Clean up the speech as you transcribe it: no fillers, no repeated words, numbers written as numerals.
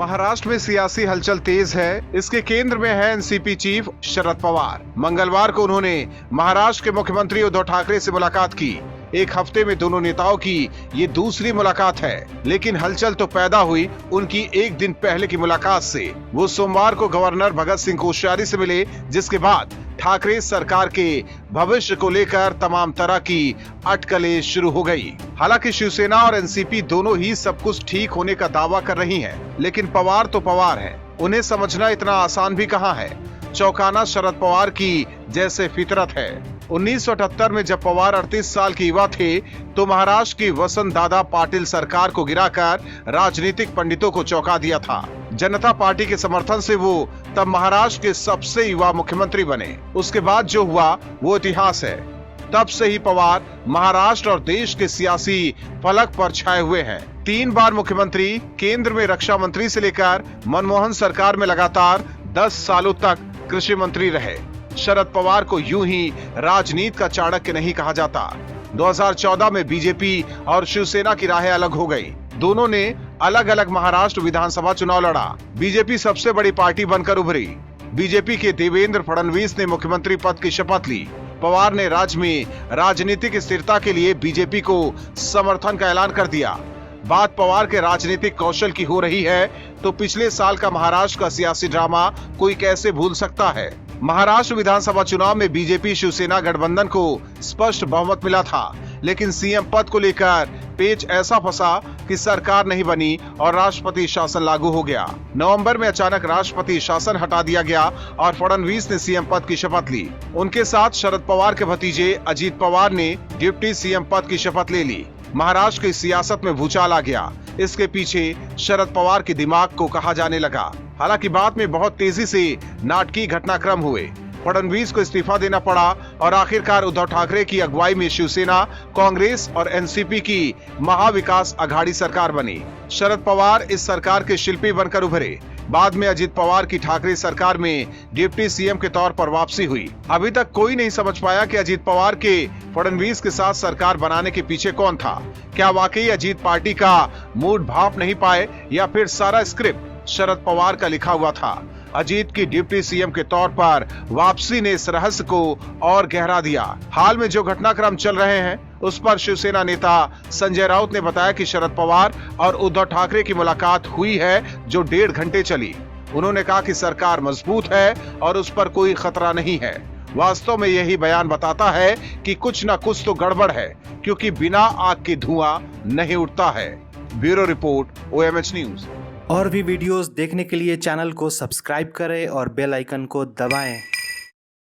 महाराष्ट्र में सियासी हलचल तेज है। इसके केंद्र में है एनसीपी चीफ शरद पवार। मंगलवार को उन्होंने महाराष्ट्र के मुख्यमंत्री उद्धव ठाकरे से मुलाकात की। एक हफ्ते में दोनों नेताओं की ये दूसरी मुलाकात है, लेकिन हलचल तो पैदा हुई उनकी एक दिन पहले की मुलाकात से। वो सोमवार को गवर्नर भगत सिंह कोश्यारी से मिले, जिसके बाद ठाकरे सरकार के भविष्य को लेकर तमाम तरह की अटकलें शुरू हो गई। हालांकि शिवसेना और एनसीपी दोनों ही सब कुछ ठीक होने का दावा कर रही हैं, लेकिन पवार तो पवार हैं। उन्हें समझना इतना आसान भी कहां है। चौंकाना शरद पवार की जैसे फितरत है। 1978 में जब पवार 38 साल के युवा थे, तो महाराष्ट्र की वसंत दादा पाटिल सरकार को गिराकर राजनीतिक पंडितों को चौंका दिया था। जनता पार्टी के समर्थन से वो तब महाराष्ट्र के सबसे युवा मुख्यमंत्री बने। उसके बाद जो हुआ वो इतिहास है। तब से ही पवार महाराष्ट्र और देश के सियासी फलक पर छाए हुए हैं। 3 बार मुख्यमंत्री, केंद्र में रक्षा मंत्री से लेकर मनमोहन सरकार में लगातार 10 सालों तक कृषि मंत्री रहे। शरद पवार को यूं ही राजनीति का चाणक्य नहीं कहा जाता। 2014 में बीजेपी और शिवसेना की राहें अलग हो गई। दोनों ने अलग अलग महाराष्ट्र विधानसभा चुनाव लड़ा। बीजेपी सबसे बड़ी पार्टी बनकर उभरी। बीजेपी के देवेंद्र फडणवीस ने मुख्यमंत्री पद की शपथ ली। पवार ने राज्य में राजनीतिक स्थिरता के लिए बीजेपी को समर्थन का ऐलान कर दिया। बात पवार के राजनीतिक कौशल की हो रही है, तो पिछले साल का महाराष्ट्र का सियासी ड्रामा कोई कैसे भूल सकता है। महाराष्ट्र विधानसभा चुनाव में बीजेपी शिवसेना गठबंधन को स्पष्ट बहुमत मिला था, लेकिन सीएम पद को लेकर पेच ऐसा फंसा कि सरकार नहीं बनी और राष्ट्रपति शासन लागू हो गया। नवंबर में अचानक राष्ट्रपति शासन हटा दिया गया और फडणवीस ने सीएम पद की शपथ ली। उनके साथ शरद पवार के भतीजे अजीत पवार ने डिप्टी सीएम पद की शपथ ले ली। महाराष्ट्र की सियासत में भूचाल आ गया। इसके पीछे शरद पवार के दिमाग को कहा जाने लगा। हालांकि बाद में बहुत तेजी से नाटकीय घटनाक्रम हुए। फडणवीस को इस्तीफा देना पड़ा और आखिरकार उद्धव ठाकरे की अगुवाई में शिवसेना, कांग्रेस और एनसीपी की महाविकास अघाड़ी सरकार बनी। शरद पवार इस सरकार के शिल्पी बनकर उभरे। बाद में अजीत पवार की ठाकरे सरकार में डिप्टी सीएम के तौर पर वापसी हुई। अभी तक कोई नहीं समझ पाया कि अजीत पवार के फडणवीस के साथ सरकार बनाने के पीछे कौन था। क्या वाकई अजीत पार्टी का मूड भाप नहीं पाए या फिर सारा स्क्रिप्ट शरद पवार का लिखा हुआ था। अजीत की डिप्टी सीएम के तौर पर वापसी ने इस रहस्य को और गहरा दिया। हाल में जो घटनाक्रम चल रहे हैं, उस पर शिवसेना नेता संजय राउत ने बताया कि शरद पवार और उद्धव ठाकरे की मुलाकात हुई है, जो 1.5 घंटे चली। उन्होंने कहा कि सरकार मजबूत है और उस पर कोई खतरा नहीं है। वास्तव में यही बयान बताता है कि कुछ न कुछ तो गड़बड़ है, क्योंकि बिना आग के धुआं नहीं उठता है। Bureau report, OMH news. और भी वीडियोस देखने के लिए चैनल को सब्सक्राइब करें और बेल आइकन को दबाएं।